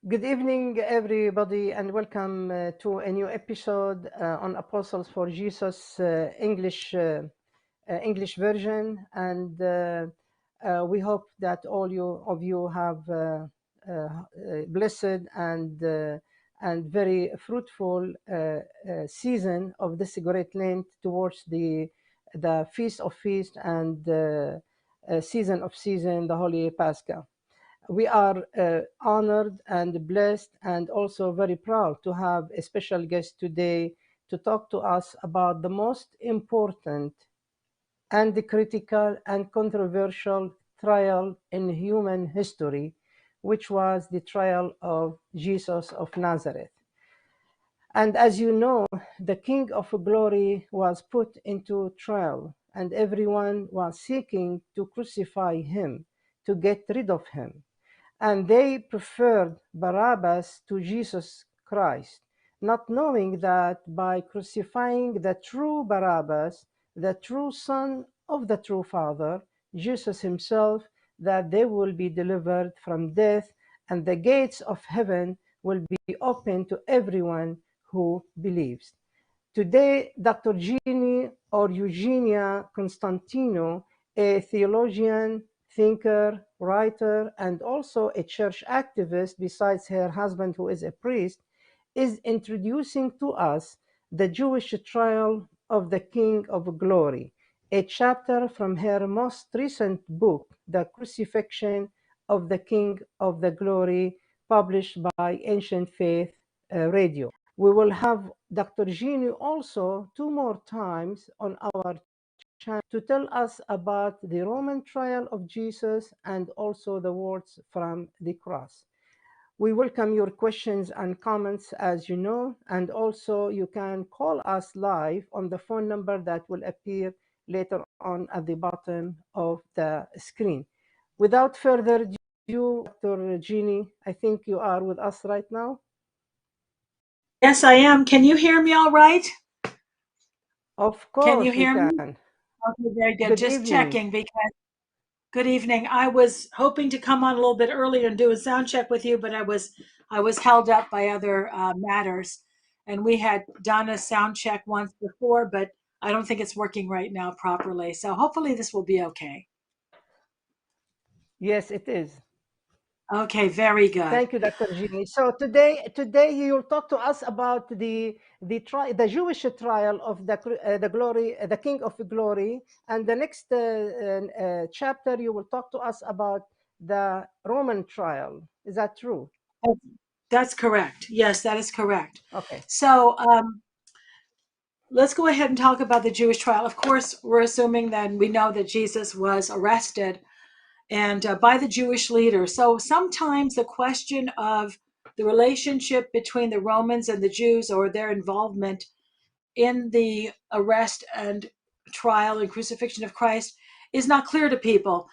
Good evening, everybody, and welcome to a new episode on Apostles for Jesus English version. And we hope that all of you have blessed and very fruitful season of this great Lent towards the Feast of Feast and season of season, the Holy Pascha. We are honored and blessed and also very proud to have a special guest today to talk to us about the most important and critical and controversial trial in human history, which was the trial of Jesus of Nazareth. And as you know, the King of Glory was put into trial, and everyone was seeking to crucify him, to get rid of him. And they preferred Barabbas to Jesus Christ, not knowing that by crucifying the true Barabbas, the true Son of the true Father, Jesus himself, that they will be delivered from death and the gates of heaven will be open to everyone who believes. Today, Dr. Jeannie or Eugenia Constantinou, a theologian, thinker, writer, and also a church activist, besides her husband, who is a priest, is introducing to us the Jewish trial of the King of Glory, a chapter from her most recent book, The Crucifixion of the King of the Glory, published by Ancient Faith Radio. We will have Dr. Gini also two more times on our channel to tell us about the Roman trial of Jesus and also the words from the cross. We welcome your questions and comments, as you know, and also you can call us live on the phone number that will appear later on at the bottom of the screen. Without further ado, Dr. Gini, I think you are with us right now. Yes, I am. Can you hear me all right? Of Can you course we hear me? can. Okay, very good. Good Just evening. checking because good evening. I was hoping to come on a little bit earlier and do a sound check with you, but I was held up by other matters, and we had done a sound check once before, but I don't think it's working right now properly. So hopefully this will be okay. Yes, it is. Okay, very good. Thank you, Dr. Gini. So today you'll talk to us about the Jewish trial of the King of Glory, and the next chapter you will talk to us about the Roman trial. Is that true? That's correct. Yes, that is correct. Okay. So let's go ahead and talk about the Jewish trial. Of course, we're assuming that we know that Jesus was arrested and by the Jewish leaders. So sometimes the question of the relationship between the Romans and the Jews or their involvement in the arrest and trial and crucifixion of Christ is not clear to people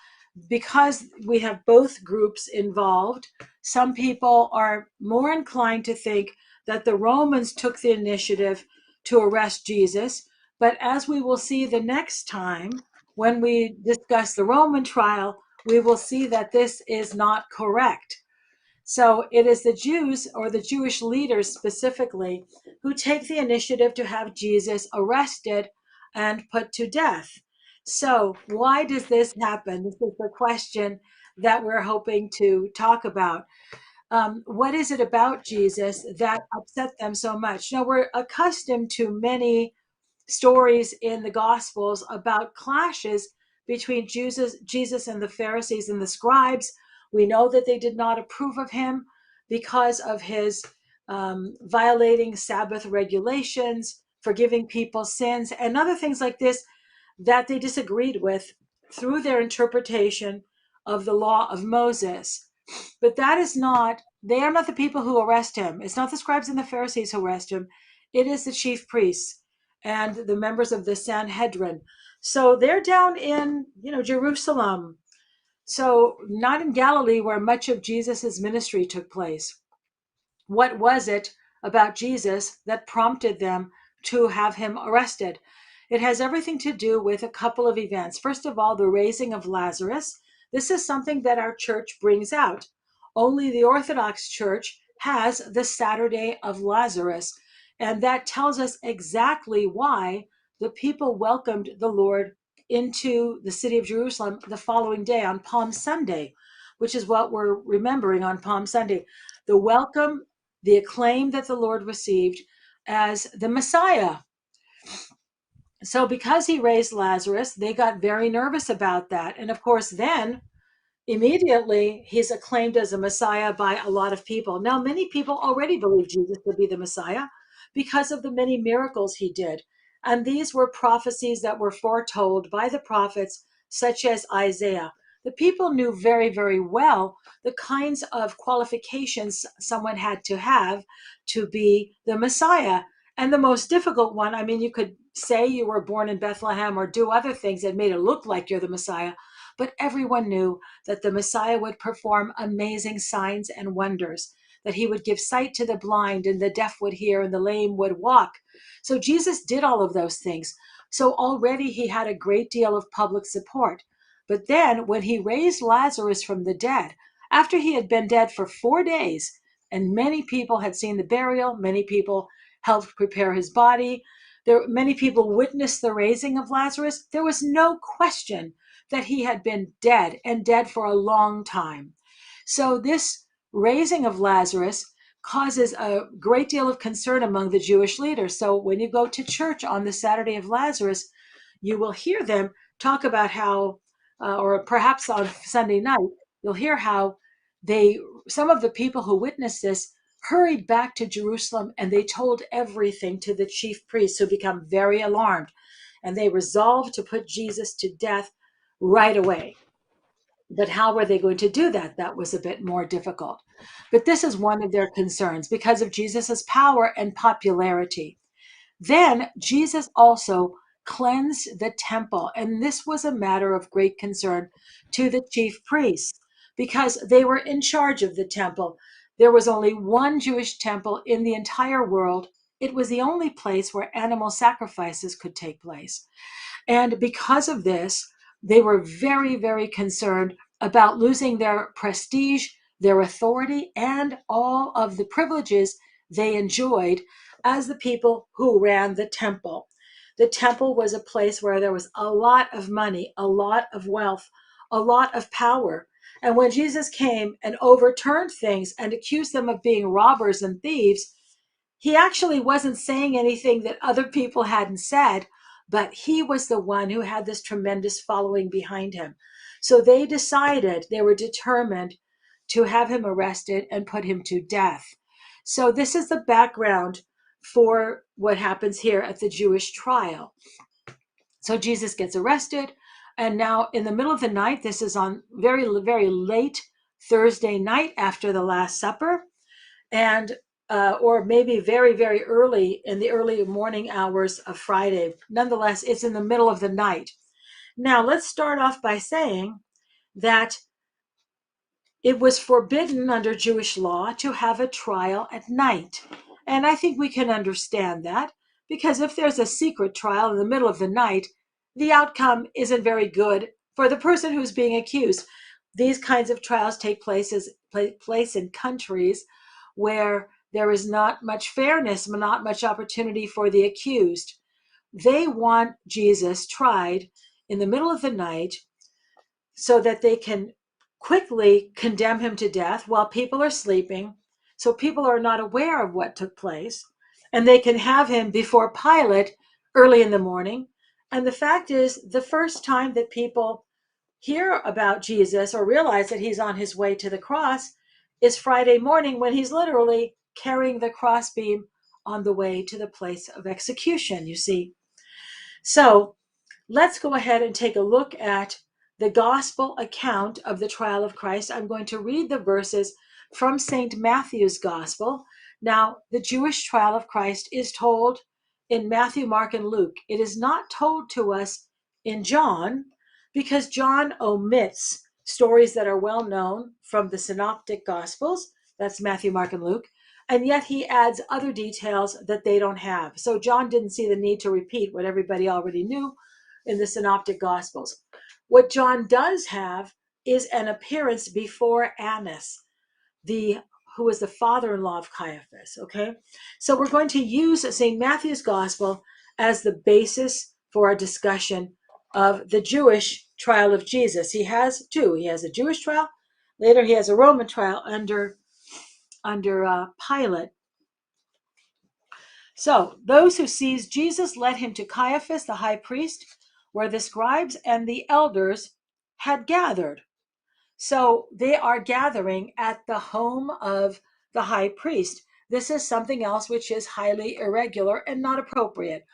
because we have both groups involved. Some people are more inclined to think that the Romans took the initiative to arrest Jesus. But as we will see the next time when we discuss the Roman trial, we will see that this is not correct. So it is the Jews or the Jewish leaders specifically who take the initiative to have Jesus arrested and put to death. So, why does this happen? This is the question that we're hoping to talk about. What is it about Jesus that upset them so much? Now, we're accustomed to many stories in the Gospels about clashes between Jesus and the Pharisees and the scribes. We know that they did not approve of him because of his violating Sabbath regulations, forgiving people's sins, and other things like this that they disagreed with through their interpretation of the law of Moses. But that is not, they are not the people who arrest him. It's not the scribes and the Pharisees who arrest him. It is the chief priests and the members of the Sanhedrin. So they're down in, Jerusalem. So not in Galilee where much of Jesus's ministry took place. What was it about Jesus that prompted them to have him arrested? It has everything to do with a couple of events. First of all, the raising of Lazarus. This is something that our church brings out. Only the Orthodox Church has the Saturday of Lazarus. And that tells us exactly why the people welcomed the Lord into the city of Jerusalem the following day on Palm Sunday, which is what we're remembering on Palm Sunday. The welcome, the acclaim that the Lord received as the Messiah. So, because he raised Lazarus, they got very nervous about that. And of course, then immediately he's acclaimed as a Messiah by a lot of people. Now, many people already believe Jesus to be the Messiah because of the many miracles he did. And these were prophecies that were foretold by the prophets, such as Isaiah. The people knew very, very well the kinds of qualifications someone had to have to be the Messiah. And the most difficult one, I mean, you could say you were born in Bethlehem or do other things that made it look like you're the Messiah, but everyone knew that the Messiah would perform amazing signs and wonders, that he would give sight to the blind and the deaf would hear and the lame would walk. So Jesus did all of those things. So already he had a great deal of public support. But then when he raised Lazarus from the dead, after he had been dead for 4 days, and many people had seen the burial, many people helped prepare his body, many people witnessed the raising of Lazarus, there was no question that he had been dead and dead for a long time. So this raising of Lazarus causes a great deal of concern among the Jewish leaders. So when you go to church on the Saturday of Lazarus, you will hear them talk about how, or perhaps on Sunday night, you'll hear how some of the people who witnessed this hurried back to Jerusalem and they told everything to the chief priests, who become very alarmed. And they resolved to put Jesus to death right away. But how were they going to do that? That was a bit more difficult. But this is one of their concerns because of Jesus's power and popularity. Then Jesus also cleansed the temple, and this was a matter of great concern to the chief priests because they were in charge of the temple. There was only one Jewish temple in the entire world. It was the only place where animal sacrifices could take place. And because of this, they were very, very concerned about losing their prestige, their authority, and all of the privileges they enjoyed as the people who ran the temple. The temple was a place where there was a lot of money, a lot of wealth, a lot of power. And when Jesus came and overturned things and accused them of being robbers and thieves, he actually wasn't saying anything that other people hadn't said, but he was the one who had this tremendous following behind him. So they were determined to have him arrested and put him to death. So this is the background for what happens here at the Jewish trial. So Jesus gets arrested, and now in the middle of the night, this is on very, very late Thursday night after the Last Supper, and or maybe very, very early in the early morning hours of Friday. Nonetheless, it's in the middle of the night. Now, let's start off by saying that it was forbidden under Jewish law to have a trial at night. And I think we can understand that because if there's a secret trial in the middle of the night, the outcome isn't very good for the person who's being accused. These kinds of trials take place in countries where there is not much fairness, not much opportunity for the accused. They want Jesus tried in the middle of the night so that they can quickly condemn him to death while people are sleeping, so people are not aware of what took place, and they can have him before Pilate early in the morning. And the fact is, the first time that people hear about Jesus or realize that he's on his way to the cross is Friday morning when he's literally carrying the crossbeam on the way to the place of execution, you see. So let's go ahead and take a look at the gospel account of the trial of Christ. I'm going to read the verses from St. Matthew's gospel. Now, the Jewish trial of Christ is told in Matthew, Mark, and Luke. It is not told to us in John because John omits stories that are well known from the synoptic gospels. That's Matthew, Mark, and Luke. And yet he adds other details that they don't have. So John didn't see the need to repeat what everybody already knew in the synoptic gospels. What John does have is an appearance before Annas. who was the father-in-law of Caiaphas. Okay, so we're going to use St. Matthew's Gospel as the basis for our discussion of the Jewish trial of Jesus. He has two. He has a Jewish trial. Later, he has a Roman trial under Pilate. So those who seized Jesus led him to Caiaphas, the high priest, where the scribes and the elders had gathered. So they are gathering at the home of the high priest. This is something else which is highly irregular and not appropriate.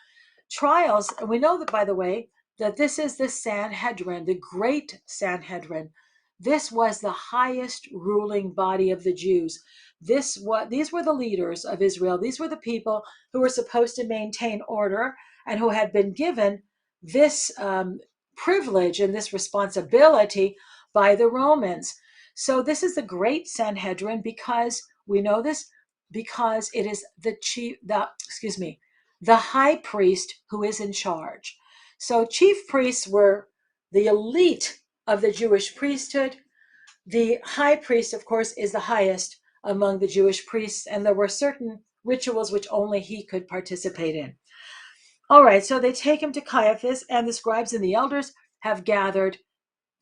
Trials, and we know that, by the way, that this is the Sanhedrin, the great Sanhedrin. This was the highest ruling body of the Jews. These were the leaders of Israel. These were the people who were supposed to maintain order and who had been given this privilege and this responsibility by the Romans. So this is the great Sanhedrin because we know this because it is the high priest who is in charge. So chief priests were the elite of the Jewish priesthood. The high priest, of course, is the highest among the Jewish priests, and there were certain rituals which only he could participate in. All right, so they take him to Caiaphas, and the scribes and the elders have gathered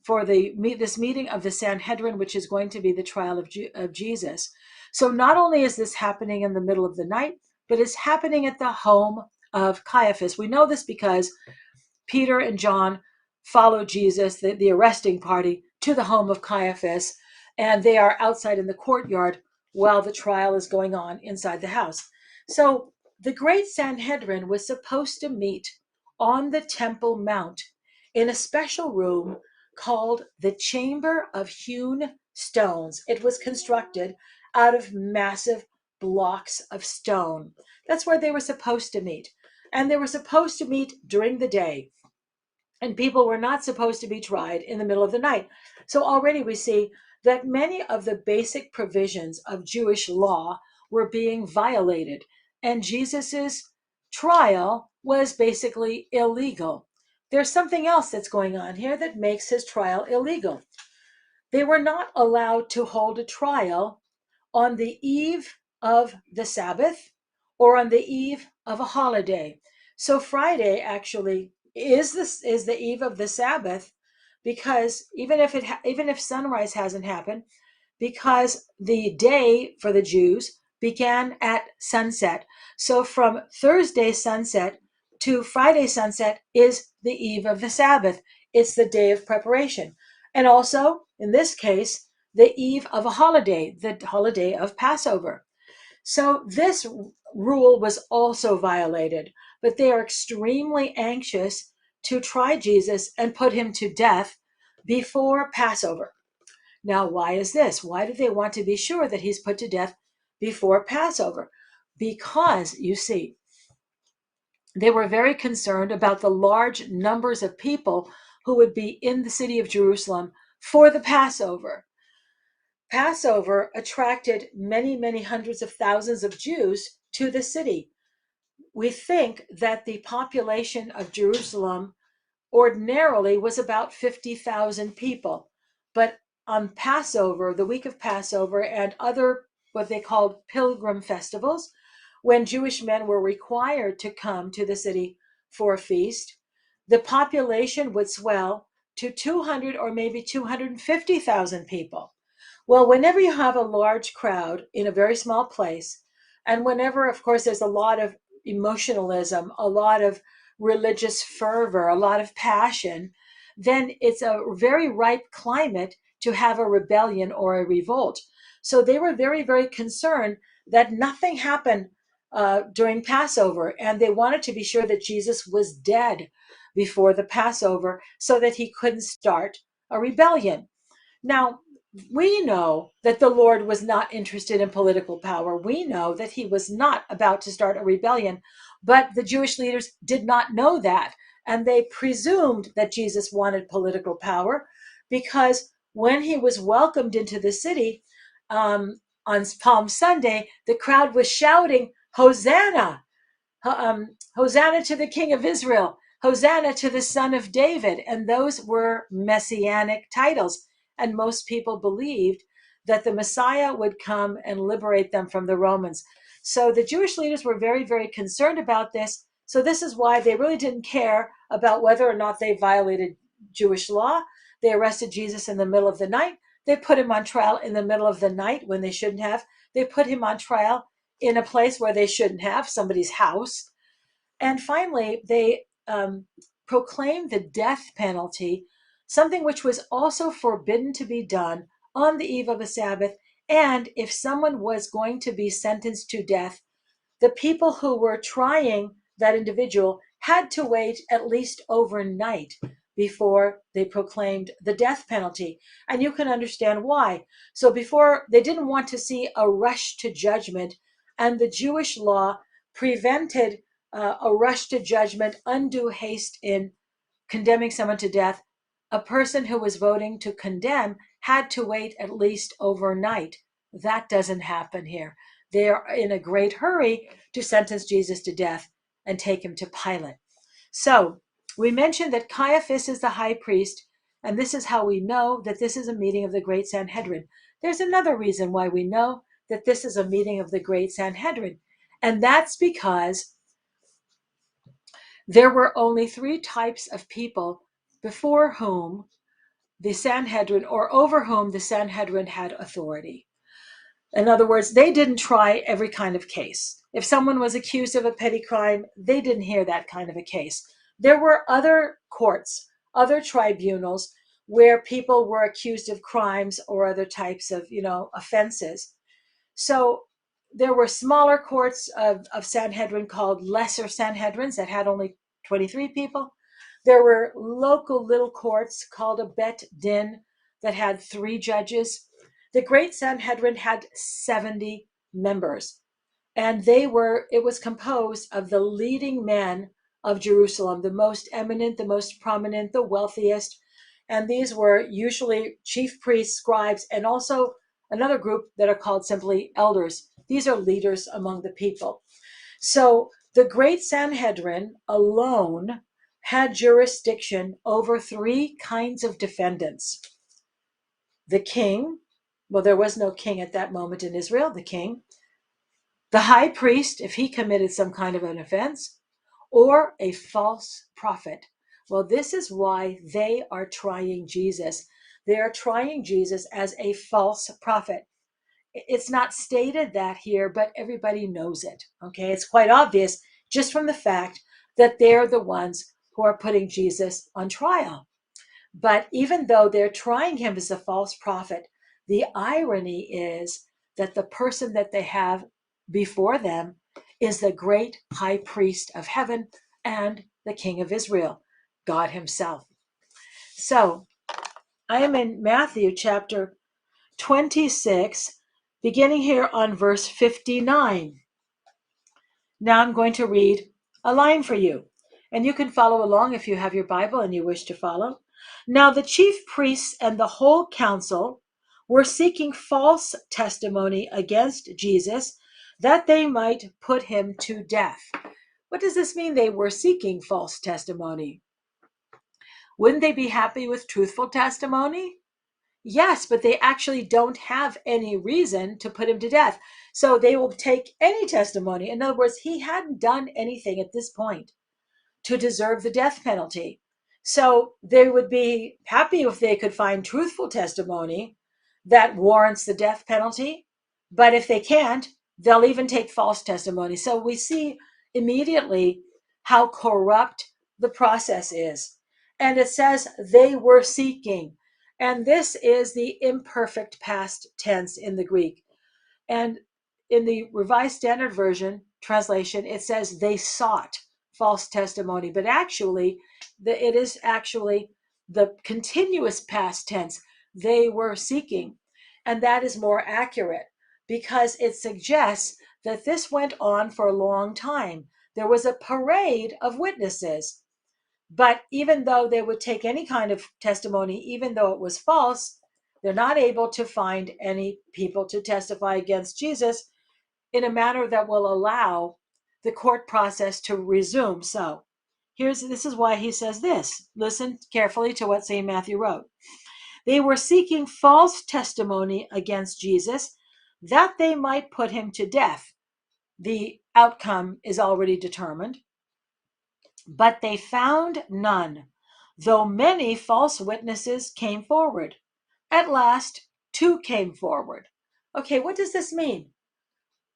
for this meeting of the Sanhedrin, which is going to be the trial of Jesus. So not only is this happening in the middle of the night, but it's happening at the home of Caiaphas. We know this because Peter and John follow Jesus, the arresting party, to the home of Caiaphas, and they are outside in the courtyard while the trial is going on inside the house. So the great Sanhedrin was supposed to meet on the Temple Mount in a special room called the Chamber of Hewn Stones. It was constructed out of massive blocks of stone. That's where they were supposed to meet. And they were supposed to meet during the day. And people were not supposed to be tried in the middle of the night. So already we see that many of the basic provisions of Jewish law were being violated. And Jesus's trial was basically illegal. There's something else that's going on here that makes his trial illegal. They were not allowed to hold a trial on the eve of the Sabbath or on the eve of a holiday. So Friday actually is the eve of the Sabbath, because even if sunrise hasn't happened, because the day for the Jews began at sunset. So from Thursday sunset to Friday sunset is the eve of the Sabbath. It's the day of preparation. And also, in this case, the eve of a holiday, the holiday of Passover. So this rule was also violated, but they are extremely anxious to try Jesus and put him to death before Passover. Now, why is this? Why do they want to be sure that he's put to death before Passover? Because, you see, they were very concerned about the large numbers of people who would be in the city of Jerusalem for the Passover. Passover attracted many, many hundreds of thousands of Jews to the city. We think that the population of Jerusalem ordinarily was about 50,000 people. But on Passover, the week of Passover, and other what they called pilgrim festivals, when Jewish men were required to come to the city for a feast, the population would swell to 200 or maybe 250,000 people. Well, whenever you have a large crowd in a very small place, and whenever, of course, there's a lot of emotionalism, a lot of religious fervor, a lot of passion, then it's a very ripe climate to have a rebellion or a revolt. So they were very, very concerned that nothing happened during Passover, and they wanted to be sure that Jesus was dead before the Passover so that he couldn't start a rebellion. Now, we know that the Lord was not interested in political power. We know that he was not about to start a rebellion, but the Jewish leaders did not know that. And they presumed that Jesus wanted political power because when he was welcomed into the city on Palm Sunday, the crowd was shouting, Hosanna! Hosanna to the King of Israel! Hosanna to the Son of David! And those were messianic titles. And most people believed that the Messiah would come and liberate them from the Romans. So the Jewish leaders were very, very concerned about this. So this is why they really didn't care about whether or not they violated Jewish law. They arrested Jesus in the middle of the night. They put him on trial in the middle of the night when they shouldn't have. They put him on trial in a place where they shouldn't have, somebody's house. And finally, they proclaimed the death penalty, something which was also forbidden to be done on the eve of a Sabbath. And if someone was going to be sentenced to death, the people who were trying that individual had to wait at least overnight before they proclaimed the death penalty. And you can understand why. So before, they didn't want to see a rush to judgment, and the Jewish law prevented a rush to judgment, undue haste in condemning someone to death. A person who was voting to condemn had to wait at least overnight. That doesn't happen here. They are in a great hurry to sentence Jesus to death and take him to Pilate. So we mentioned that Caiaphas is the high priest, and this is how we know that this is a meeting of the great Sanhedrin. There's another reason why we know that this is a meeting of the great Sanhedrin, and that's because there were only three types of people before whom the Sanhedrin, or over whom the Sanhedrin had authority. In other words, they didn't try every kind of case. If someone was accused of a petty crime, they didn't hear that kind of a case. There were other courts, other tribunals where people were accused of crimes or other types of, offenses. So there were smaller courts of Sanhedrin called lesser Sanhedrins that had only 23 people. There were local little courts called a Bet Din that had 3 judges. The Great Sanhedrin had 70 members, and it was composed of the leading men of Jerusalem, the most eminent, the most prominent, the wealthiest. And these were usually chief priests, scribes, and also another group that are called simply elders. These are leaders among the people. So the Great Sanhedrin alone had jurisdiction over 3 kinds of defendants. The king, well, there was no king at that moment in Israel, the king, the high priest, if he committed some kind of an offense, or a false prophet. Well, this is why they are trying Jesus. They are trying Jesus as a false prophet. It's not stated that here, but everybody knows it. Okay, it's quite obvious just from the fact that they're the ones who are putting Jesus on trial. But even though they're trying him as a false prophet, the irony is that the person that they have before them is the great high priest of heaven and the king of Israel, God himself. So I am in Matthew chapter 26, beginning here on verse 59. Now I'm going to read a line for you, and you can follow along if you have your Bible and you wish to follow. Now the chief priests and the whole council were seeking false testimony against Jesus that they might put him to death. What does this mean? They were seeking false testimony. Wouldn't they be happy with truthful testimony? Yes, but they actually don't have any reason to put him to death. So they will take any testimony. In other words, he hadn't done anything at this point to deserve the death penalty. So they would be happy if they could find truthful testimony that warrants the death penalty. But if they can't, they'll even take false testimony. So we see immediately how corrupt the process is. And it says they were seeking. And this is the imperfect past tense in the Greek. And in the Revised Standard Version translation, it says they sought false testimony, but actually, it is actually the continuous past tense. They were seeking, and that is more accurate because it suggests that this went on for a long time. There was a parade of witnesses, but even though they would take any kind of testimony, even though it was false, they're not able to find any people to testify against Jesus in a manner that will allow the court process to resume. So this is why he says this. Listen carefully to what St. Matthew wrote. They were seeking false testimony against Jesus that they might put him to death. The outcome is already determined. But they found none, though many false witnesses came forward. At last, two came forward. Okay, what does this mean?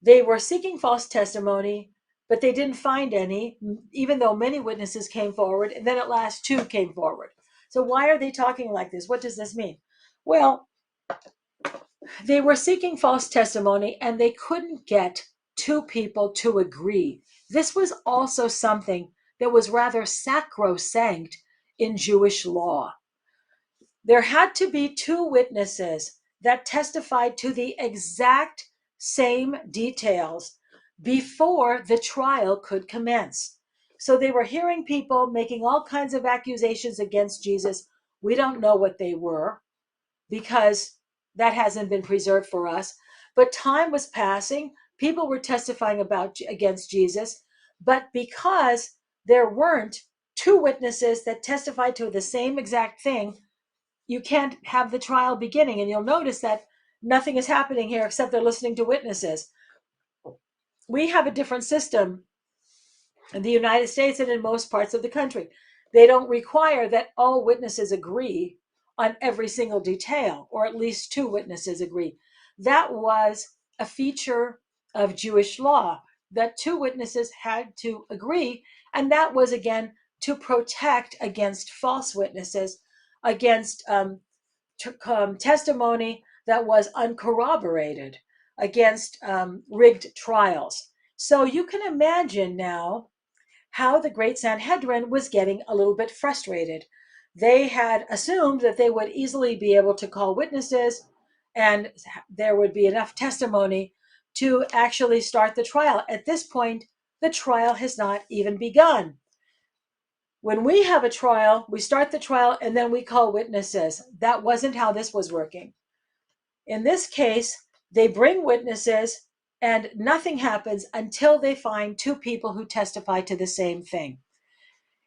They were seeking false testimony, but they didn't find any, even though many witnesses came forward, and then at last two came forward. So why are they talking like this? What does this mean? Well, they were seeking false testimony and they couldn't get two people to agree. This was also something that was rather sacrosanct in Jewish law. There had to be two witnesses that testified to the exact same details before the trial could commence. So they were hearing people making all kinds of accusations against Jesus. We don't know what they were because that hasn't been preserved for us. But time was passing. People were testifying against Jesus. But because there weren't two witnesses that testified to the same exact thing, you can't have the trial beginning. And you'll notice that nothing is happening here except they're listening to witnesses. We have a different system in the United States and in most parts of the country. They don't require that all witnesses agree on every single detail, or at least two witnesses agree. That was a feature of Jewish law, that two witnesses had to agree. And that was, again, to protect against false witnesses, against testimony that was uncorroborated, against rigged trials. So you can imagine now how the Great Sanhedrin was getting a little bit frustrated. They had assumed that they would easily be able to call witnesses and there would be enough testimony to actually start the trial. At this point, the trial has not even begun. When we have a trial, we start the trial and then we call witnesses. That wasn't how this was working. In this case, they bring witnesses and nothing happens until they find two people who testify to the same thing.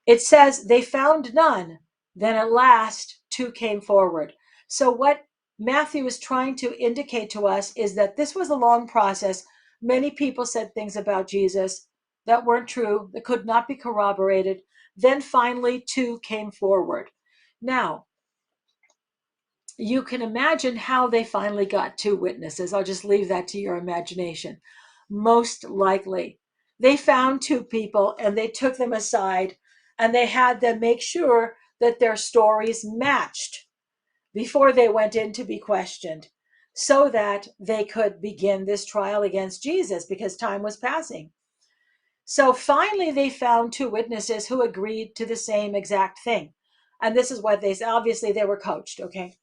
It says they found none, then at last two came forward. So what Matthew is trying to indicate to us is that this was a long process. Many people said things about Jesus that weren't true, that could not be corroborated. Then finally two came forward. Now, you can imagine how they finally got two witnesses. I'll just leave that to your imagination. Most likely, they found two people and they took them aside and they had them make sure that their stories matched before they went in to be questioned so that they could begin this trial against Jesus because time was passing. So finally, they found two witnesses who agreed to the same exact thing. And this is what obviously they were coached, okay?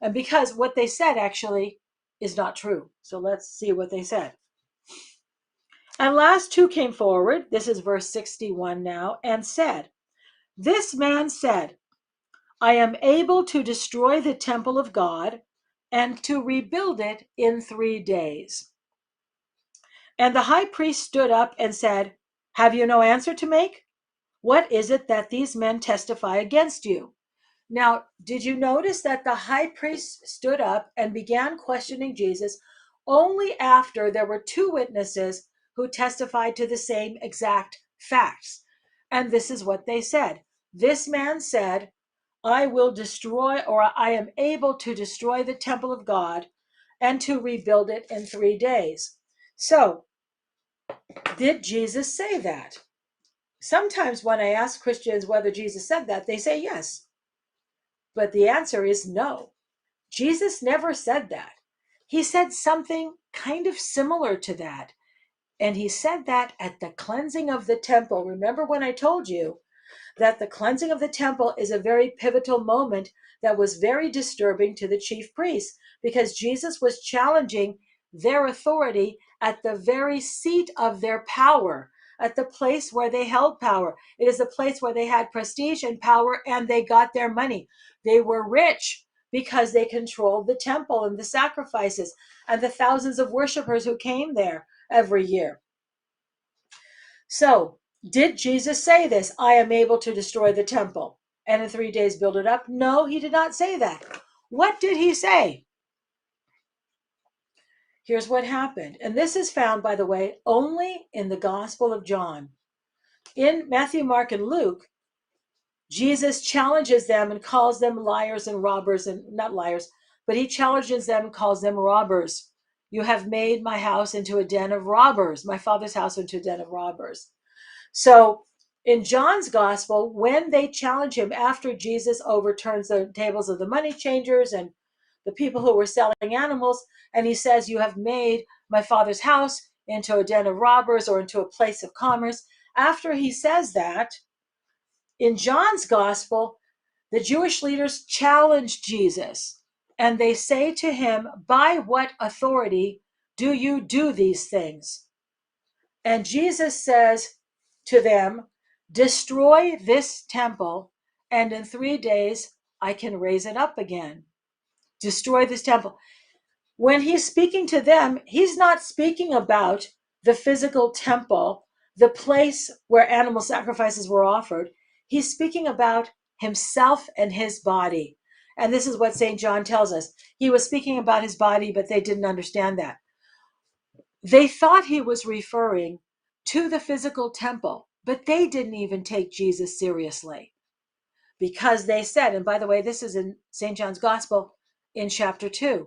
And because what they said actually is not true. So let's see what they said. And last two came forward, this is verse 61 now, and said, "This man said, I am able to destroy the temple of God and to rebuild it in 3 days." And the high priest stood up and said, "Have you no answer to make? What is it that these men testify against you?" Now, did you notice that the high priest stood up and began questioning Jesus only after there were two witnesses who testified to the same exact facts? And this is what they said. This man said, I will destroy, or I am able to destroy the temple of God and to rebuild it in 3 days. So, did Jesus say that? Sometimes when I ask Christians whether Jesus said that, they say yes. But the answer is no. Jesus never said that. He said something kind of similar to that. And he said that at the cleansing of the temple. Remember when I told you that the cleansing of the temple is a very pivotal moment that was very disturbing to the chief priests because Jesus was challenging their authority at the very seat of their power, at the place where they held power. It is a place where they had prestige and power and they got their money. They were rich because they controlled the temple and the sacrifices and the thousands of worshipers who came there every year. So, did Jesus say this? I am able to destroy the temple and in 3 days build it up? No, he did not say that. What did he say? Here's what happened. And this is found, by the way, only in the Gospel of John. In Matthew, Mark, and Luke, Jesus challenges them and calls them liars and robbers, and not liars, but he challenges them and calls them robbers. You have made my house into a den of robbers, my Father's house into a den of robbers. So in John's gospel, when they challenge him after Jesus overturns the tables of the money changers and the people who were selling animals, and he says, you have made my Father's house into a den of robbers or into a place of commerce. After he says that, in John's gospel, the Jewish leaders challenge Jesus and they say to him, by what authority do you do these things? And Jesus says to them, destroy this temple, and in 3 days I can raise it up again. Destroy this temple. When he's speaking to them, he's not speaking about the physical temple, the place where animal sacrifices were offered. He's speaking about himself and his body. And this is what St. John tells us. He was speaking about his body, but they didn't understand that. They thought he was referring to the physical temple, but they didn't even take Jesus seriously because they said, and by the way, this is in St. John's Gospel in chapter 2.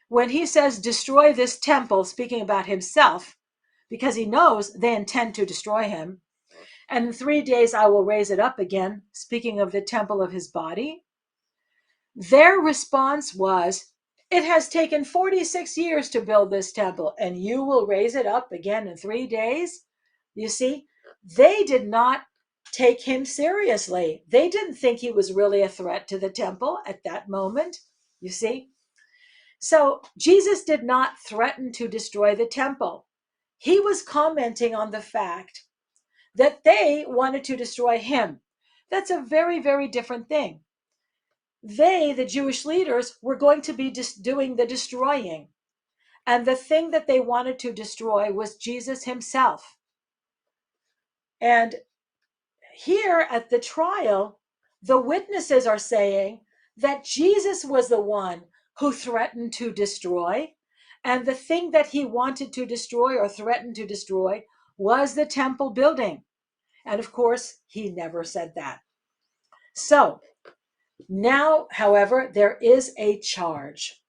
When he says, destroy this temple, speaking about himself, because he knows they intend to destroy him, and in 3 days I will raise it up again, speaking of the temple of his body, their response was, it has taken 46 years to build this temple, and you will raise it up again in 3 days? You see, they did not take him seriously. They didn't think he was really a threat to the temple at that moment, you see. So Jesus did not threaten to destroy the temple. He was commenting on the fact that they wanted to destroy him. That's a very, very different thing. They, the Jewish leaders, were going to be doing the destroying. And the thing that they wanted to destroy was Jesus himself. And here at the trial, the witnesses are saying that Jesus was the one who threatened to destroy. And the thing that he wanted to destroy or threatened to destroy was the temple building. And of course, he never said that. So now, however, there is a charge.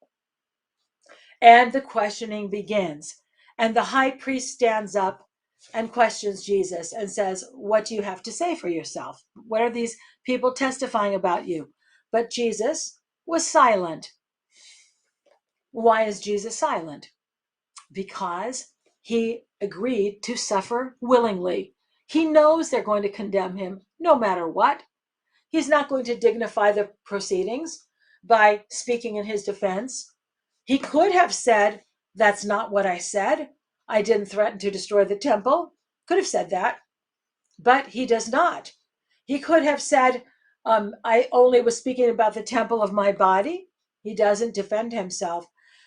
And the questioning begins. And the high priest stands up and questions Jesus and says, what do you have to say for yourself? What are these people testifying about you? But Jesus was silent. Why is Jesus silent? Because he agreed to suffer willingly. He knows they're going to condemn him no matter what. He's not going to dignify the proceedings by speaking in his defense. He could have said, that's not what I said. I didn't threaten to destroy the temple. Could have said that, but he does not. He could have said, I only was speaking about the temple of my body. He doesn't defend himself.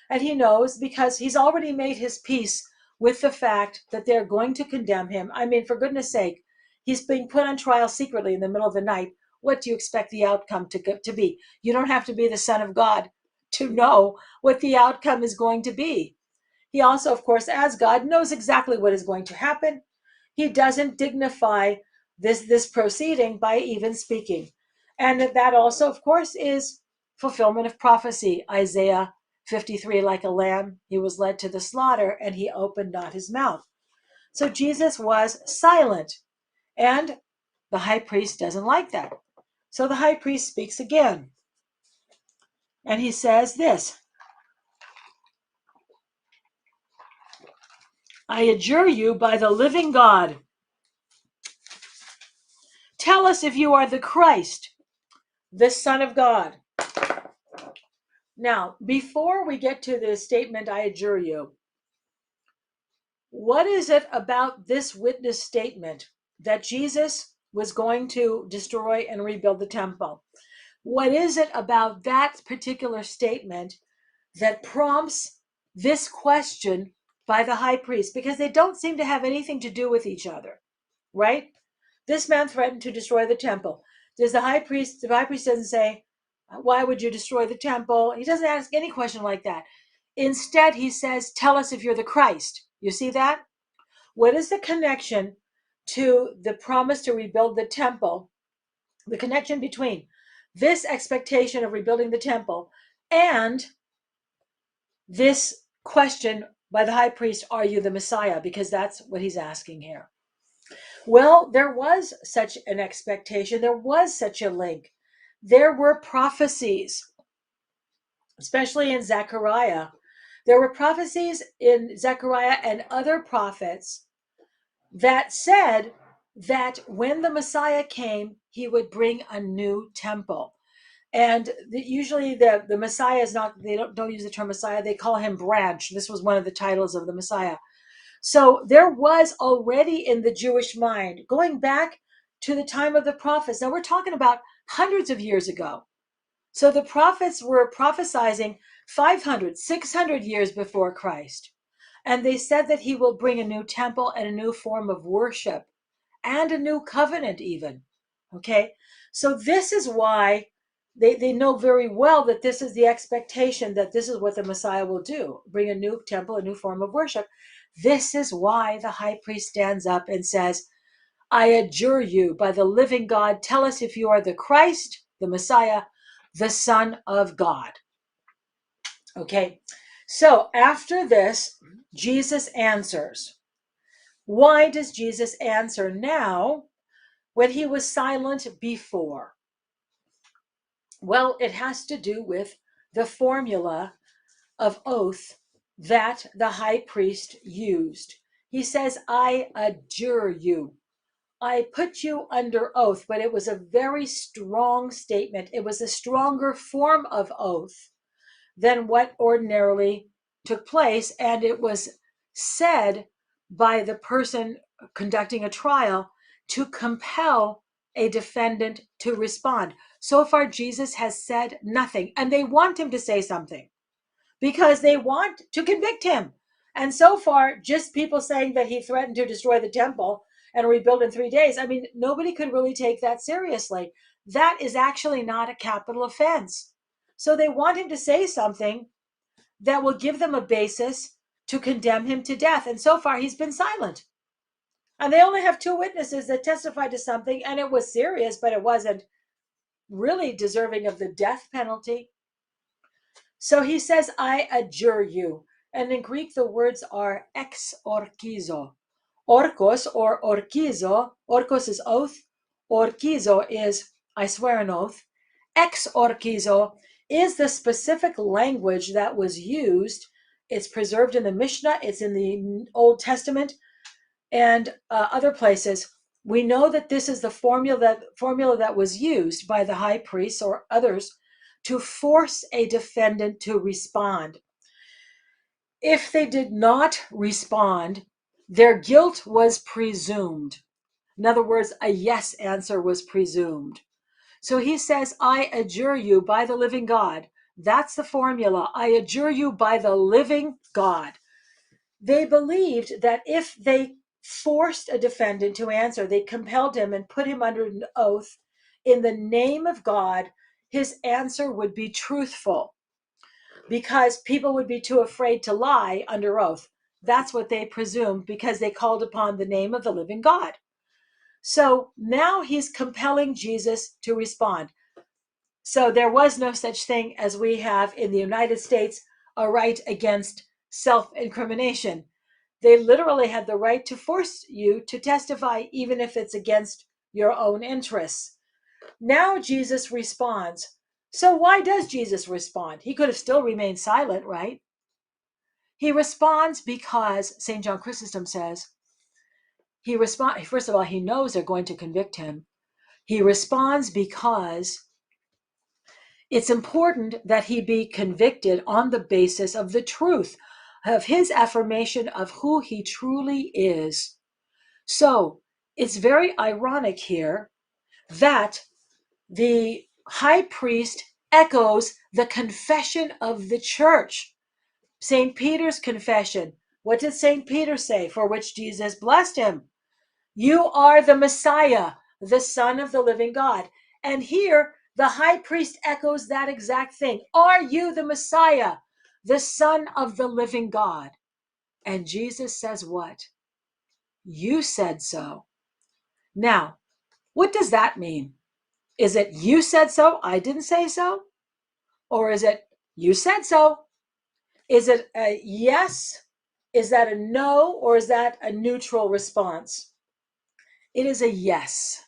And he knows because he's already made his peace with the fact that they're going to condemn him. I mean, for goodness sake, he's being put on trial secretly in the middle of the night. What do you expect the outcome to be? You don't have to be the Son of God to know what the outcome is going to be. He also, of course, as God, knows exactly what is going to happen. He doesn't dignify this proceeding by even speaking. And that also, of course, is fulfillment of prophecy. Isaiah 53, like a lamb, he was led to the slaughter, and he opened not his mouth. So Jesus was silent, and the high priest doesn't like that. So the high priest speaks again, and he says this, I adjure you by the living God, tell us if you are the Christ, the Son of God. Now, before we get to the statement, I adjure you, what is it about this witness statement that Jesus was going to destroy and rebuild the temple? What is it about that particular statement that prompts this question by the high priest? Because they don't seem to have anything to do with each other, right? This man threatened to destroy the temple. The high priest doesn't say, Why would you destroy the temple? He doesn't ask any question like that. Instead, he says, tell us if you're the Christ. You see that? What is the connection to the promise to rebuild the temple? The connection between this expectation of rebuilding the temple and this question by the high priest, are you the Messiah? Because that's what he's asking here. Well, there was such an expectation. There was such a link. There were prophecies, especially in Zechariah. There were prophecies in Zechariah and other prophets that said that when the Messiah came, he would bring a new temple. And usually the Messiah is not, they don't use the term Messiah, they call him branch. This was one of the titles of the Messiah. So there was already in the Jewish mind, going back to the time of the prophets. Now we're talking about hundreds of years ago. So the prophets were prophesying 500, 600 years before Christ. And they said that he will bring a new temple and a new form of worship and a new covenant even. Okay. So this is why they know very well that this is the expectation, that this is what the Messiah will do, bring a new temple, a new form of worship. This is why the high priest stands up and says, I adjure you by the living God, tell us if you are the Christ, the Messiah, the Son of God. Okay, so after this, Jesus answers. Why does Jesus answer now when he was silent before? Well, it has to do with the formula of oath that the high priest used. He says, I adjure you. I put you under oath, but it was a very strong statement. It was a stronger form of oath than what ordinarily took place. And it was said by the person conducting a trial to compel a defendant to respond. So far, Jesus has said nothing, and they want him to say something because they want to convict him. And so far, just people saying that he threatened to destroy the temple and rebuild in 3 days. I mean, nobody could really take that seriously. That is actually not a capital offense. So they want him to say something that will give them a basis to condemn him to death. And so far, he's been silent. And they only have 2 witnesses that testified to something, and it was serious, but it wasn't really deserving of the death penalty. So he says, I adjure you. And in Greek, the words are ex orkizo. Orkos or orkizo. Orkos is oath. Orkizo is I swear an oath. Ex orkizo is the specific language that was used. It's preserved in the Mishnah. It's in the Old Testament and other places. We know that this is the formula that was used by the high priests or others to force a defendant to respond. If they did not respond, their guilt was presumed. In other words, a yes answer was presumed. So he says, I adjure you by the living God. That's the formula. I adjure you by the living God. They believed that if they forced a defendant to answer, they compelled him and put him under an oath in the name of God, his answer would be truthful because people would be too afraid to lie under oath. That's what they presumed because they called upon the name of the living God. So now he's compelling Jesus to respond. So there was no such thing as we have in the United States, a right against self-incrimination. They literally had the right to force you to testify, even if it's against your own interests. Now Jesus responds. So why does Jesus respond? He could have still remained silent, right? He responds because St. John Chrysostom says, first of all, he knows they're going to convict him. He responds because it's important that he be convicted on the basis of the truth of his affirmation of who he truly is. So it's very ironic here that the high priest echoes the confession of the church, St. Peter's confession. What did St. Peter say? For which Jesus blessed him. You are the Messiah, the Son of the living God. And here, The high priest echoes that exact thing. Are you the Messiah, the Son of the living God? And Jesus says what? You said so. Now, what does that mean? Is it you said so, I didn't say so? Or is it you said so? Is it a yes? Is that a no? Or is that a neutral response? It is a yes.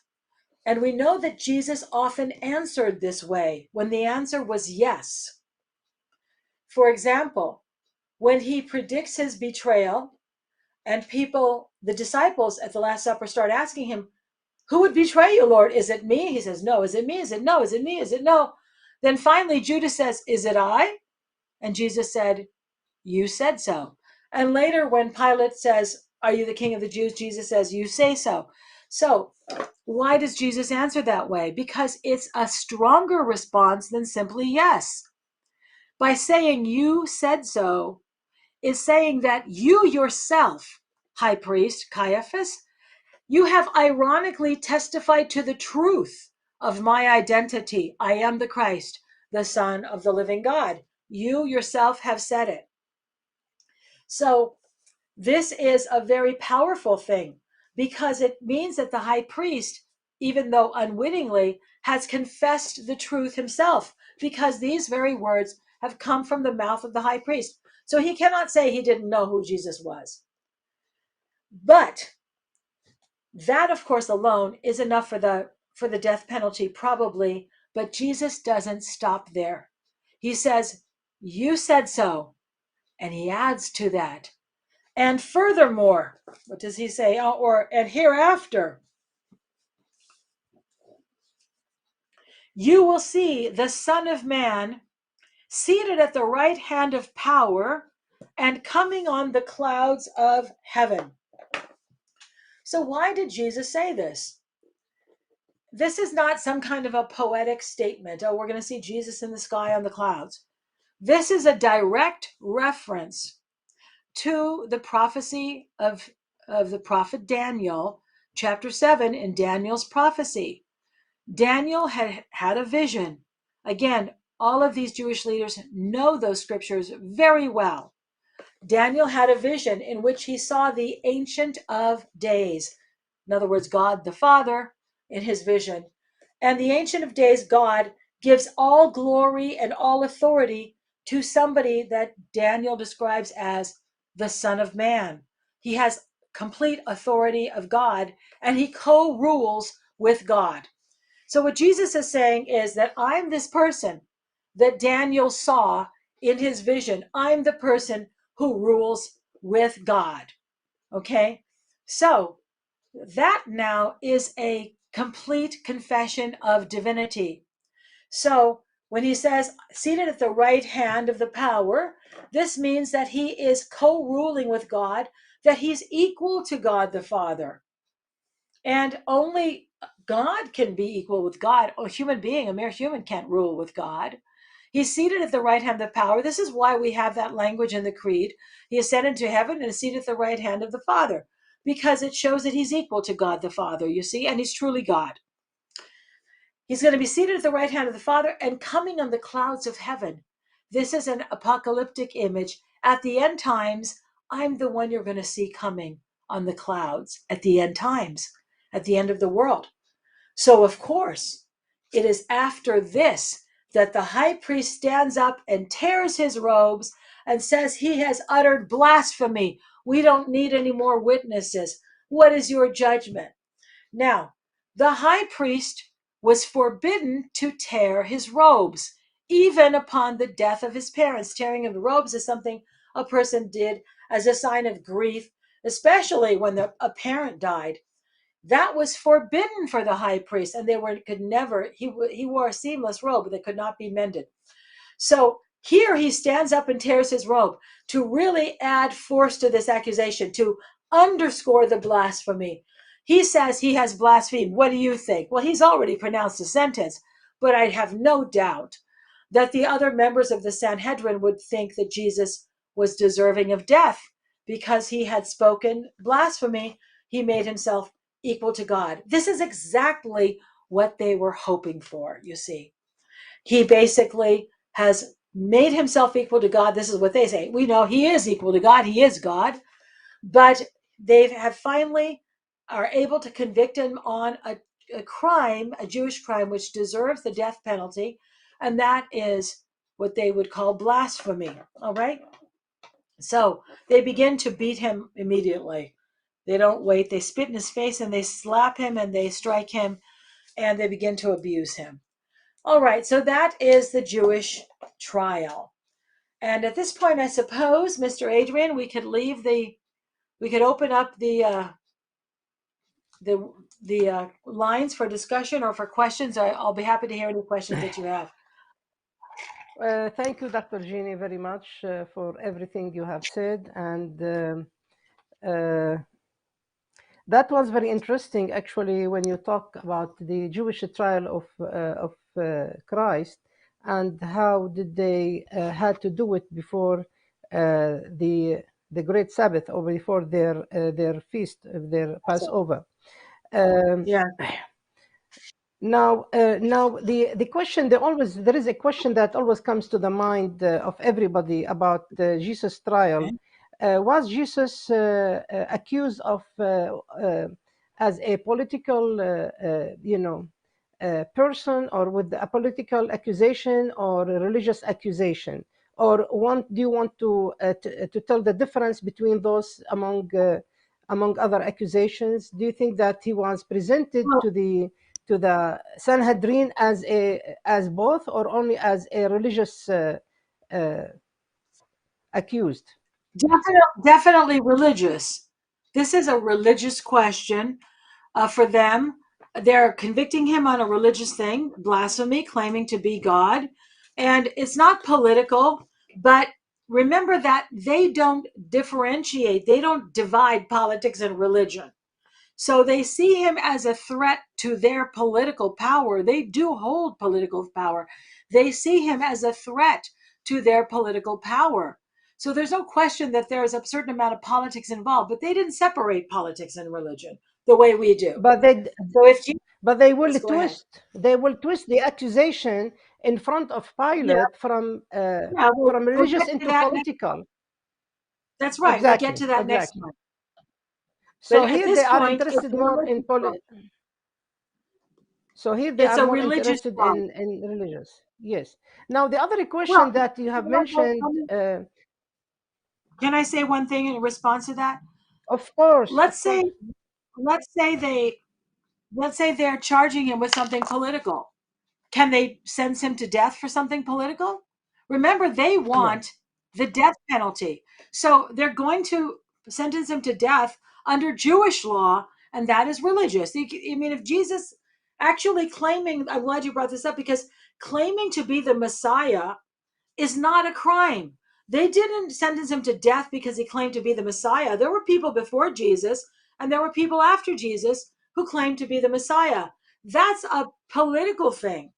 And we know that Jesus often answered this way when the answer was yes. For example, when he predicts his betrayal and people, the disciples at the Last Supper, start asking him, who would betray you, Lord? Is it me? He says, no. Is it me? Is it no? Is it me? Is it no? Then finally, Judas says, is it I? And Jesus said, you said so. And later, when Pilate says, are you the king of the Jews? Jesus says, you say so. So, why does Jesus answer that way? Because it's a stronger response than simply yes. By saying you said so, is saying that you yourself, high priest Caiaphas, you have ironically testified to the truth of my identity. I am the Christ, the Son of the living God. You yourself have said it. So this is a very powerful thing because it means that the high priest, even though unwittingly, has confessed the truth himself because these very words have come from the mouth of the high priest. So he cannot say he didn't know who Jesus was. But that, of course, alone is enough for the death penalty, probably. But Jesus doesn't stop there. He says, you said so. And he adds to that. And furthermore, what does he say? And hereafter, you will see the Son of Man seated at the right hand of power and coming on the clouds of heaven. So why did Jesus say this? This is not some kind of a poetic statement. Oh, we're going to see Jesus in the sky on the clouds. This is a direct reference to the prophecy of the prophet Daniel, chapter 7 in Daniel's prophecy. Daniel had a vision. Again, all of these Jewish leaders know those scriptures very well. Daniel had a vision in which he saw the Ancient of Days. In other words, God the Father in his vision. And the Ancient of Days, God, gives all glory and all authority to somebody that Daniel describes as the Son of Man. He has complete authority of God, and he co-rules with God. So what Jesus is saying is that I'm this person that Daniel saw in his vision. I'm the person who rules with God. Okay? So that now is a complete confession of divinity. So when he says seated at the right hand of the power, this means that he is co-ruling with God, that he's equal to God the Father. And only God can be equal with God. A human being, a mere human, can't rule with God. He's seated at the right hand of power. This is why we have that language in the creed. He ascended to heaven and is seated at the right hand of the Father, because it shows that he's equal to God the Father, you see, and he's truly God. He's going to be seated at the right hand of the Father and coming on the clouds of heaven. This is an apocalyptic image. At the end times, I'm the one you're going to see coming on the clouds at the end times, at the end of the world. So, of course, it is after this that the high priest stands up and tears his robes and says he has uttered blasphemy. We don't need any more witnesses. What is your judgment? Now, the high priest was forbidden to tear his robes, even upon the death of his parents. Tearing of the robes is something a person did as a sign of grief, especially when a parent died. That was forbidden for the high priest, and he wore a seamless robe that could not be mended. So here he stands up and tears his robe to really add force to this accusation, to underscore the blasphemy. He says he has blasphemed. What do you think? Well, he's already pronounced a sentence, but I have no doubt that the other members of the Sanhedrin would think that Jesus was deserving of death because he had spoken blasphemy. He made himself equal to God. This is exactly what they were hoping for, you see. He basically has made himself equal to God. This is what they say. We know he is equal to God. He is God. But they have finally are able to convict him on a crime, a Jewish crime, which deserves the death penalty. And that is what they would call blasphemy. All right. So they begin to beat him immediately. They don't wait. They spit in his face and they slap him and they strike him and they begin to abuse him. All right, so that is the Jewish trial. And at this point, I suppose, Mr. Adrian, we could open up the lines for discussion or for questions. I'll be happy to hear any questions that you have. Thank you, Dr. Jeannie, very much for everything you have said. And uh, that was very interesting, actually, when you talk about the Jewish trial of Christ and how did they had to do it before the Great Sabbath or before their feast, their Passover. Um, Yeah. now the question there is a question that always comes to the mind of everybody about Jesus' trial. Okay. Was Jesus accused of as a political, person, or with a political accusation or a religious accusation? Or do you want to tell the difference between those among other accusations? Do you think that he was presented Well, to the Sanhedrin as both, or only as a religious uh, accused? definitely religious. This is a religious question for them. They're convicting him on a religious thing, blasphemy, claiming to be God. And it's not political, but remember that they don't differentiate, they don't divide politics and religion. So they see him as a threat to their political power. They do hold political power. They see him as a threat to their political power. So there's no question that there is a certain amount of politics involved, but they didn't separate politics and religion the way we do. But they So if you, but they yes, will go ahead. twist the accusation in front of Yeah, Pilate yeah, from we'll get religious to into that next. political. That's right. We'll get Exactly, to that next exactly. one. But So at here they this are point, it's interested a more religious in trial. so here they It's are a more religious interested trial. in religious. Yes. Now the other Well, question that you have let mentioned, me- can I say one thing in response to that? of course, Let's of say, course. let's say they, let's say they're charging him with something political. Can they sentence him to death for something political? Remember, they No. want the death penalty. So they're going to sentence him to death under Jewish law, and that is religious. I mean, if Jesus actually claiming, I'm glad you brought this up because claiming to be the Messiah is not a crime. They didn't sentence him to death because he claimed to be the Messiah. There were people before Jesus and there were people after Jesus who claimed to be the Messiah. That's a political thing.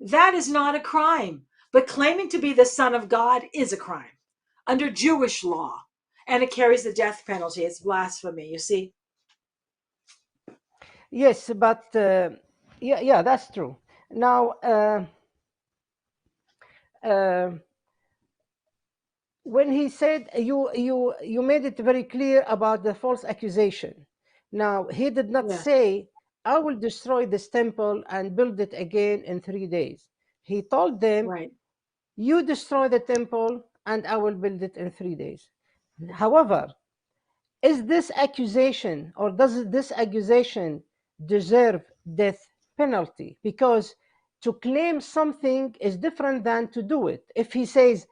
That is not a crime. But claiming to be the Son of God is a crime under Jewish law. And it carries the death penalty. It's blasphemy, you see? Yes, but yeah, that's true. Now, uh, when he said you made it very clear about the false accusation. Now he did not Yeah, say, I will destroy this temple and build it again in 3 days. He told them, right. you destroy the temple and I will build it in 3 days. However, is this accusation, or does this accusation deserve death penalty? Because to claim something is different than to do it. If he says,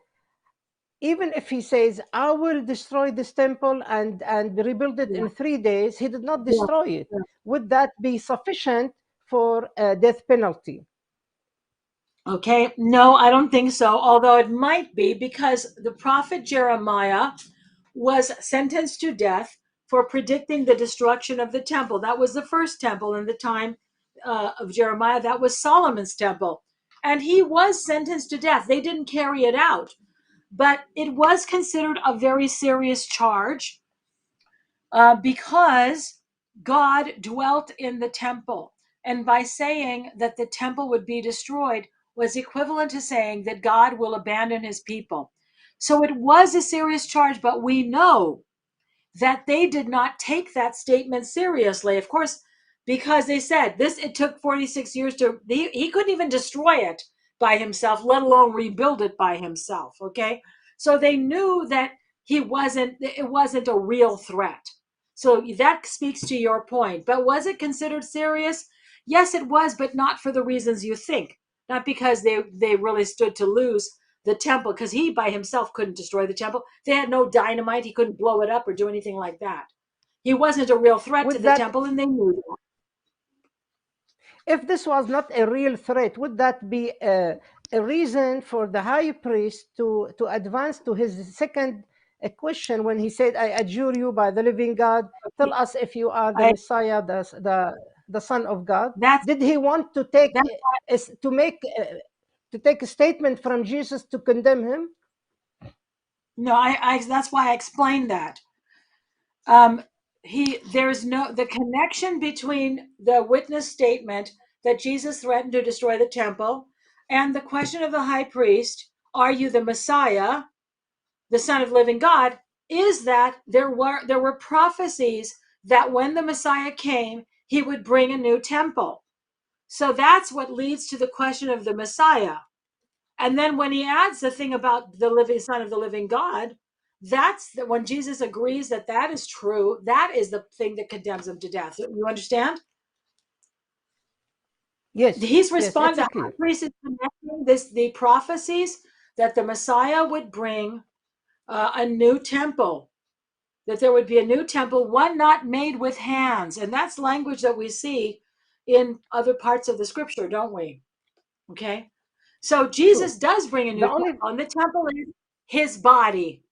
even if he says, I will destroy this temple and rebuild it Yeah, in 3 days, he did not yeah, destroy it. yeah. Would that be sufficient for a death penalty? Okay, no, I don't think so. Although it might be because the prophet Jeremiah was sentenced to death for predicting the destruction of the temple. That was the first temple in the time of Jeremiah. That was Solomon's temple. And he was sentenced to death. They didn't carry it out, but it was considered a very serious charge because God dwelt in the temple. And by saying that the temple would be destroyed, was equivalent to saying that God will abandon his people. So it was a serious charge, but we know that they did not take that statement seriously. Of course, because they said this, it took 46 years to, he couldn't even destroy it by himself, let alone rebuild it by himself. Okay. So they knew that it wasn't a real threat. So that speaks to your point. But was it considered serious? Yes, it was, but not for the reasons you think. Not because they really stood to lose the temple, because he by himself couldn't destroy the temple. They had no dynamite. He couldn't blow it up or do anything like that. He wasn't a real threat to Would the that, temple, and they knew that. if this was not a real threat, would that be a reason for the high priest to advance to his second question when he said, I adjure you by the living God, tell us if you are the I, Messiah, the Son of God? that's Did he want to take, that. to make, to take a statement from Jesus to condemn him? No, that's why I explained that. There's no the connection between the witness statement that Jesus threatened to destroy the temple and the question of the high priest, are you the Messiah, the Son of living God, is that there were prophecies that when the Messiah came, he would bring a new temple. So that's what leads to the question of the Messiah. And then when he adds the thing about the living Son of the living God, when Jesus agrees that that is true, that is the thing that condemns him to death. You understand? Yes, He's yes, responding. it's The a high clear. priest is connecting the prophecies that the Messiah would bring a new temple, that there would be a new temple, one not made with hands. And that's language that we see in other parts of the scripture, don't we? Okay. So Sure. Jesus does bring a new The temple, only, and the temple is his body.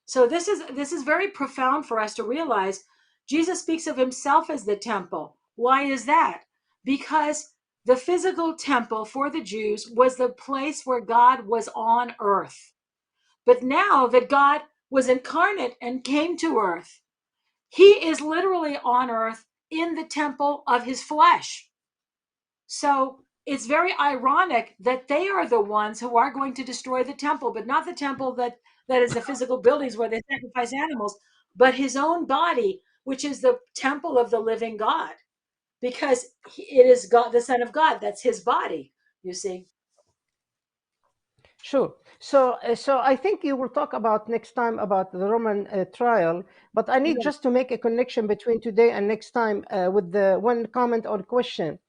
So this is very profound for us to realize. Jesus speaks of himself as the temple. Why is that? Because the physical temple for the Jews was the place where God was on earth. But now that God was incarnate and came to earth, he is literally on earth in the temple of his flesh. So it's very ironic that they are the ones who are going to destroy the temple, but not the temple that is the physical buildings where they sacrifice animals, but his own body, which is the temple of the living God, because it is God, the Son of God. That's his body. You see. sure. So I think you will talk about next time about the Roman trial, but I need Yeah. just to make a connection between today and next time with the one comment or question.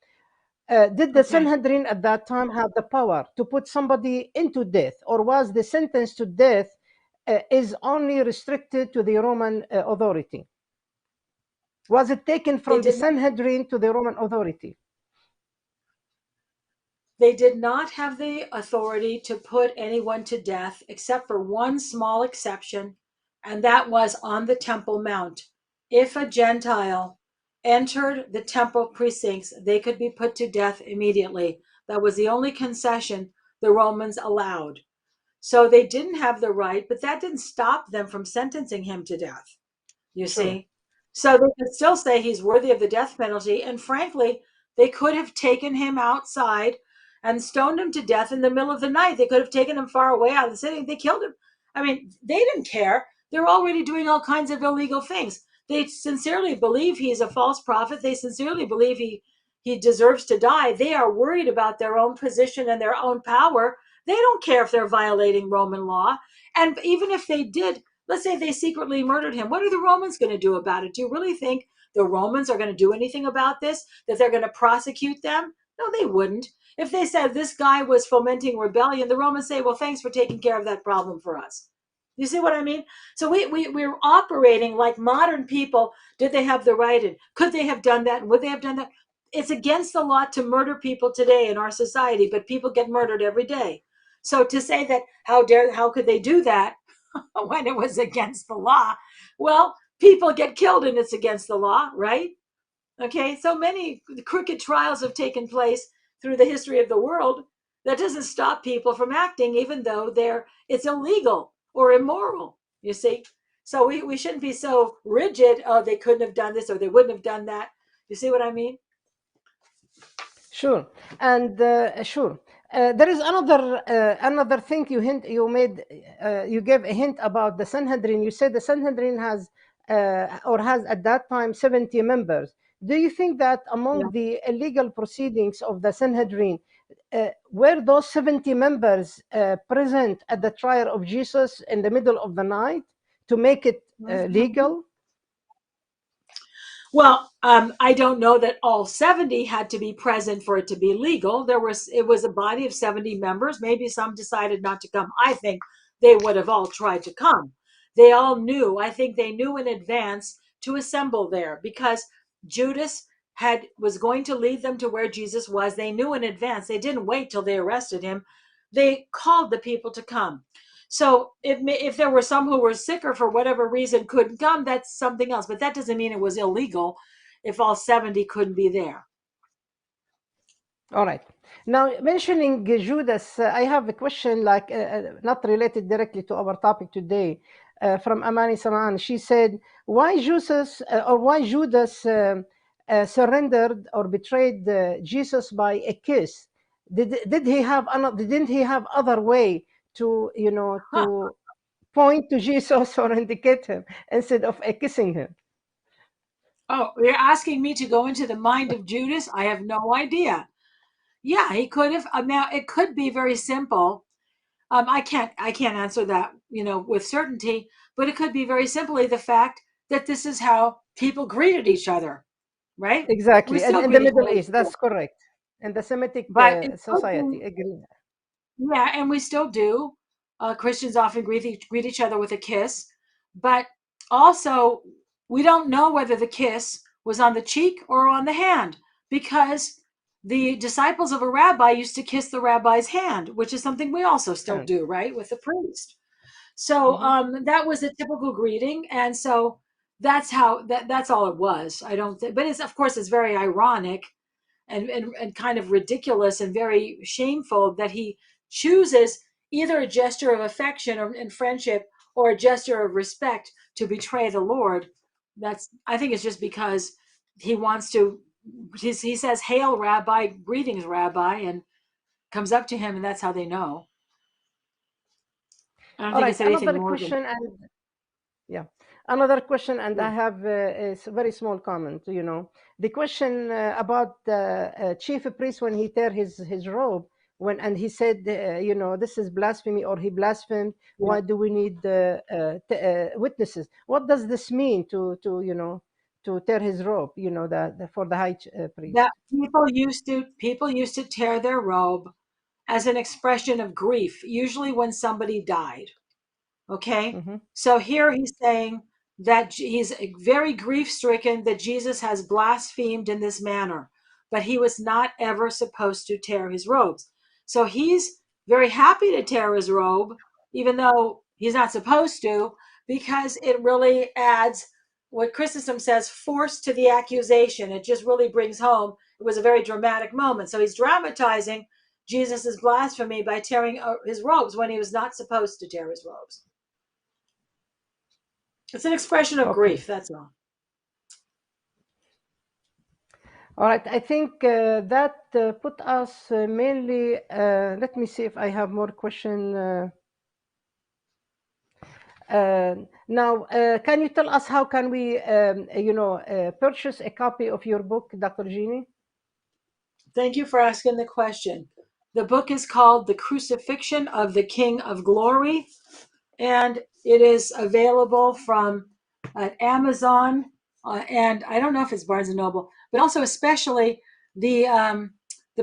Did the Okay. Sanhedrin at that time have the power to put somebody into death, or was the sentence to death is only restricted to the Roman authority? Was it taken They from the did not. Sanhedrin to the Roman authority? They did not have the authority to put anyone to death, except for one small exception, and that was on the Temple Mount. If a Gentile entered the temple precincts, they could be put to death immediately. That was the only concession the Romans allowed. So they didn't have the right, but that didn't stop them from sentencing him to death, you Sure. see. So they could still say he's worthy of the death penalty. And frankly, they could have taken him outside and stoned him to death in the middle of the night. They could have taken him far away out of the city. They killed him. I mean, they didn't care. They're already doing all kinds of illegal things. They sincerely believe he's a false prophet. They sincerely believe he deserves to die. They are worried about their own position and their own power. They don't care if they're violating Roman law. And even if they did, let's say they secretly murdered him. What are the Romans going to do about it? Do you really think the Romans are going to do anything about this? That they're going to prosecute them? No, they wouldn't. If they said this guy was fomenting rebellion, the Romans say, well, thanks for taking care of that problem for us. You see what I mean? So we're operating like modern people. Did they have the right? And could they have done that? And would they have done that? It's against the law to murder people today in our society, but people get murdered every day. So to say that how could they do that when it was against the law? Well, people get killed and it's against the law, right? Okay, so many crooked trials have taken place through the history of the world. That doesn't stop people from acting, even though it's illegal or immoral. You see, so we shouldn't be so rigid. Oh, they couldn't have done this or they wouldn't have done that. You see what I mean? Sure. And sure. There is another thing you made. You gave a hint about the Sanhedrin. You said the Sanhedrin has or has at that time 70 members. Do you think that Yeah. among the illegal proceedings of the Sanhedrin were those 70 members present at the trial of Jesus in the middle of the night to make it Mhm. legal? Well, I don't know that all 70 had to be present for it to be legal. It was a body of 70 members. Maybe some decided not to come. I think they would have all tried to come. They all knew, I think they knew in advance to assemble there because Judas had was going to lead them to where Jesus was. They knew in advance. They didn't wait till they arrested him. They called the people to come. So if there were some who were sick or for whatever reason couldn't come, that's something else. But that doesn't mean it was illegal if all 70 couldn't be there. All right. Now, mentioning Judas, I have a question not related directly to our topic today from Amani Saman. She said, why Judas surrendered or betrayed Jesus by a kiss? Didn't he have other way to, Huh. to point to Jesus or indicate him instead of kissing him? Oh, you're asking me to go into the mind of Judas? I have no idea. Yeah, he could have. Now it could be very simple. I can't answer that, with certainty, but it could be very simply the fact that this is how people greeted each other, right? We Exactly. And still in the greet each Middle other East, today. that's correct. In the Semitic But it could society, be, agree. yeah, and we still do. Christians often greet each other with a kiss, but also we don't know whether the kiss was on the cheek or on the hand because the disciples of a rabbi used to kiss the rabbi's hand, which is something we also still And do, right, with the priest. So mhm. that was a typical greeting, and so that's all it was. I don't think, but it's of course it's very ironic and kind of ridiculous and very shameful that he chooses either a gesture of affection or and friendship or a gesture of respect to betray the Lord. That's I think it's just because he wants to. He says, "Hail, Rabbi! Greetings, Rabbi!" and comes up to him, and that's how they know. I don't All think right, it's anything another more than question, and yeah, another question, and I yeah. have a very small comment. The question about the chief priest when he tear his robe, and he said, this is blasphemy, or he blasphemed. Yeah. Why do we need witnesses? What does this mean to tear his robe? For the priest. That people used to tear their robe as an expression of grief, usually when somebody died. Okay. Hmm. So here he's saying that he's very grief stricken that Jesus has blasphemed in this manner, but he was not ever supposed to tear his robes. So he's very happy to tear his robe, even though he's not supposed to, because it really adds what Chrysostom says force to the accusation. It just really brings home it was a very dramatic moment. So he's dramatizing Jesus' blasphemy by tearing his robes when he was not supposed to tear his robes. It's an expression of Okay. grief, that's all. All right. I think that put us mainly. Let me see if I have more question. Now, can you tell us how can we, purchase a copy of your book, Dr. Jeannie? Thank you for asking the question. The book is called The Crucifixion of the King of Glory, and it is available from Amazon, and I don't know if it's Barnes and Noble, but also especially the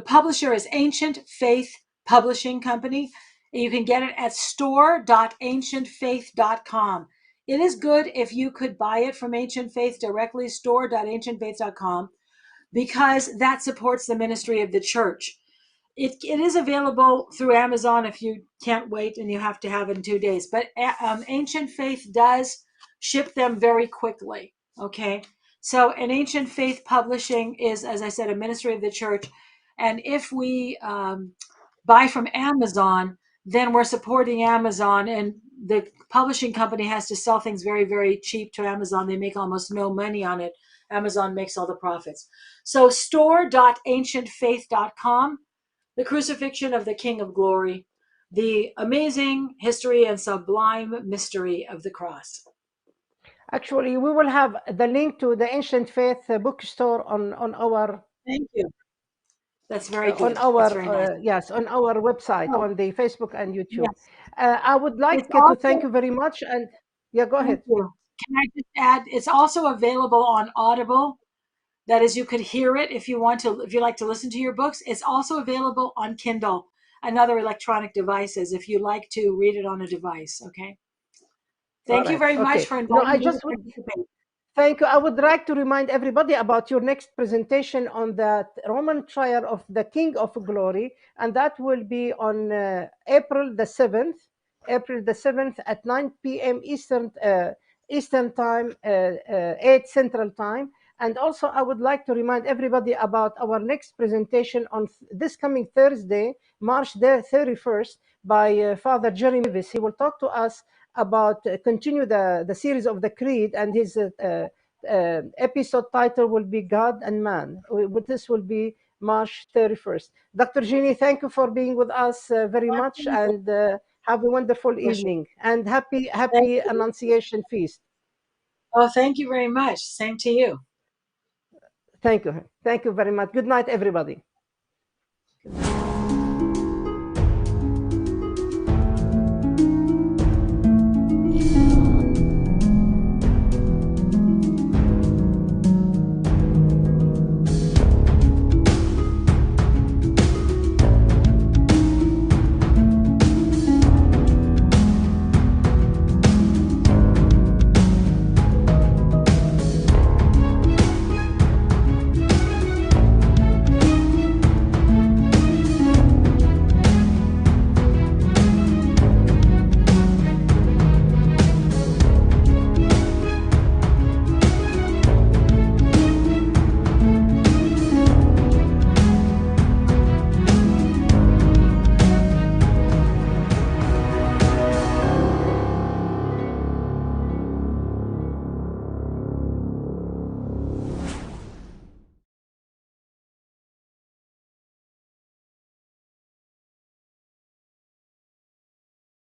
publisher is Ancient Faith Publishing Company. You can get it at store.ancientfaith.com. It is good if you could buy it from Ancient Faith directly, store.ancientfaith.com, because that supports the ministry of the church. It is available through Amazon if you can't wait and you have to have it in 2 days. But Ancient Faith does ship them very quickly. Okay. So, an Ancient Faith Publishing is, as I said, a ministry of the church. And if we buy from Amazon, then we're supporting Amazon, and the publishing company has to sell things very, very cheap to Amazon. They make almost no money on it. Amazon makes all the profits. So store.ancientfaith.com. the crucifixion of the King of Glory, the amazing history and sublime mystery of the cross. Actually, we will have the link to the Ancient Faith bookstore on our Thank you. That's very good. That's very nice. yes, on our website, Oh, on the Facebook and YouTube. yes. I would It's like to thank also, you very much. And yeah, go thank ahead. you. Can I just add, it's also available on Audible. That is, you could hear it if you want to, if you like to listen to your books. It's also available on Kindle and other electronic devices if you like to read it on a device. Okay. All Thank you right. very much Okay. for No, inviting I me to just would participate. thank you. I would like to remind everybody about your next presentation on the Roman trial of the King of Glory, and that will be on April the 7th, April the 7th at 9 p.m. Eastern time, 8 Central time. And also, I would like to remind everybody about our next presentation on this coming Thursday, March the 31st, by Father Jeremy Davis. He will talk to us about continue the series of the Creed, and his episode title will be God and Man. This will be March 31st. Dr. Jeannie, thank you for being with us very My much, pleasure. and have a wonderful Pleasure. evening and happy Thank happy you. Annunciation Feast. Oh, thank you very much. Same to you. Thank you. Thank you very much. Good night, everybody. Good night.